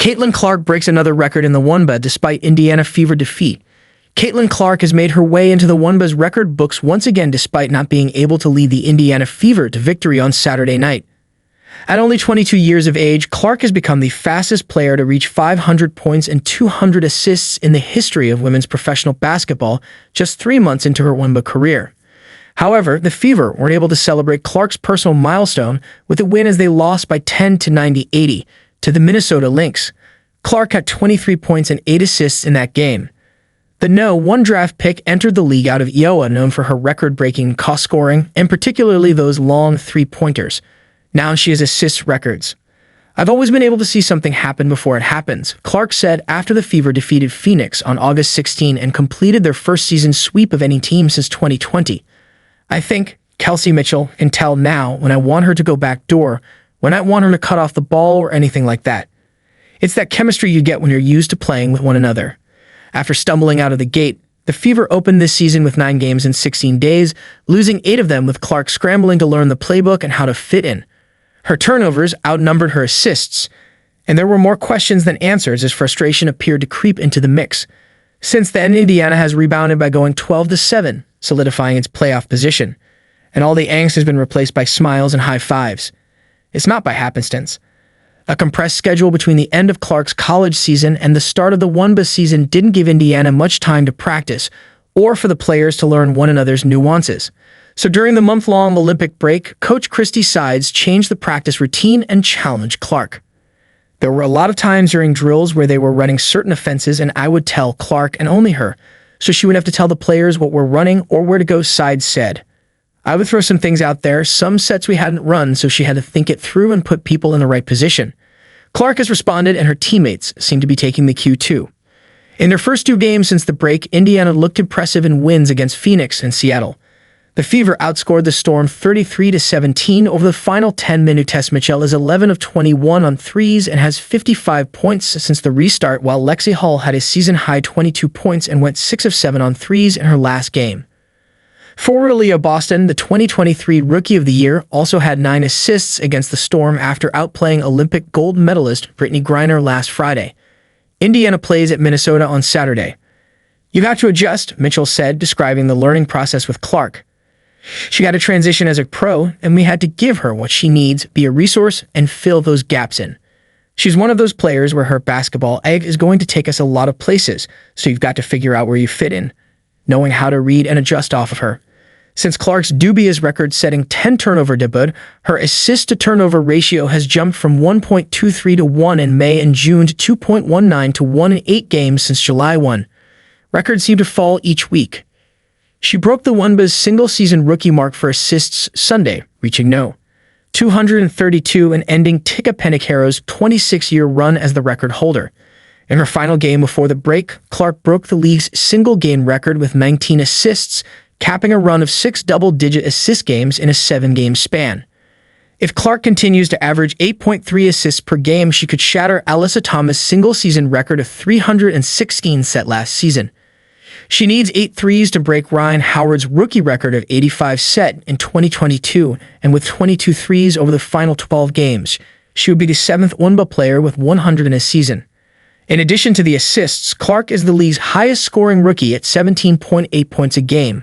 Caitlin Clark breaks another record in the WNBA despite Indiana Fever defeat. Caitlin Clark has made her way into the WNBA's record books once again despite not being able to lead the Indiana Fever to victory on Saturday night. At only 22 years of age, Clark has become the fastest player to reach 500 points and 200 assists in the history of women's professional basketball just 3 months into her WNBA career. However, the Fever weren't able to celebrate Clark's personal milestone with a win as they lost by 10 to 90-80 to the Minnesota Lynx. Clark had 23 points and 8 assists in that game. The No. 1 draft pick entered the league out of Iowa, known for her record-breaking cost scoring, and particularly those long three-pointers. Now she has assist records. "I've always been able to see something happen before it happens," Clark said after the Fever defeated Phoenix on August 16 and completed their first season sweep of any team since 2020. "I think Kelsey Mitchell can tell now when I want her to go back door, when I want her to cut off the ball or anything like that. It's that chemistry you get when you're used to playing with one another." After stumbling out of the gate, the Fever opened this season with 9 games in 16 days, losing 8 of them with Clark scrambling to learn the playbook and how to fit in. Her turnovers outnumbered her assists, and there were more questions than answers as frustration appeared to creep into the mix. Since then, Indiana has rebounded by going 12-7, solidifying its playoff position, and all the angst has been replaced by smiles and high fives. It's not by happenstance. A compressed schedule between the end of Clark's college season and the start of the WNBA season didn't give Indiana much time to practice, or for the players to learn one another's nuances. So during the month-long Olympic break, Coach Christy Sides changed the practice routine and challenged Clark. There were a lot of times during drills where they were running certain offenses and I would tell Clark and only her, so she would have to tell the players what we're running or where to go, Sides said. "I would throw some things out there, some sets we hadn't run, so she had to think it through and put people in the right position." Clark has responded and her teammates seem to be taking the cue too. In their first 2 games since the break, Indiana looked impressive in wins against Phoenix and Seattle. The Fever outscored the Storm 33-17 over the final 10 minutes. Mitchell is 11 of 21 on threes and has 55 points since the restart, while Lexi Hall had a season-high 22 points and went 6 of 7 on threes in her last game. Forward Aaliyah Boston, the 2023 Rookie of the Year, also had 9 assists against the Storm after outplaying Olympic gold medalist Brittany Griner last Friday. Indiana plays at Minnesota on Saturday. "You have to adjust," Mitchell said, describing the learning process with Clark. "She got to transition as a pro, and we had to give her what she needs, be a resource, and fill those gaps in. She's one of those players where her basketball egg is going to take us a lot of places, so you've got to figure out where you fit in, knowing how to read and adjust off of her." Since Clark's dubious record-setting 10-turnover debut, her assist-to-turnover ratio has jumped from 1.23 to 1 in May and June to 2.19 to 1 in 8 games since July 1. Records seem to fall each week. She broke the WNBA's single-season rookie mark for assists Sunday, reaching No. 232 and ending Tika Penicaro's 26-year run as the record holder. In her final game before the break, Clark broke the league's single-game record with 19 assists, capping a run of 6 double-digit assist games in a 7-game span. If Clark continues to average 8.3 assists per game, she could shatter Alyssa Thomas' single-season record of 316 set last season. She needs 8 threes to break Ryan Howard's rookie record of 85 set in 2022, and with 22 threes over the final 12 games, she would be the 7th WNBA player with 100 in a season. In addition to the assists, Clark is the league's highest-scoring rookie at 17.8 points a game.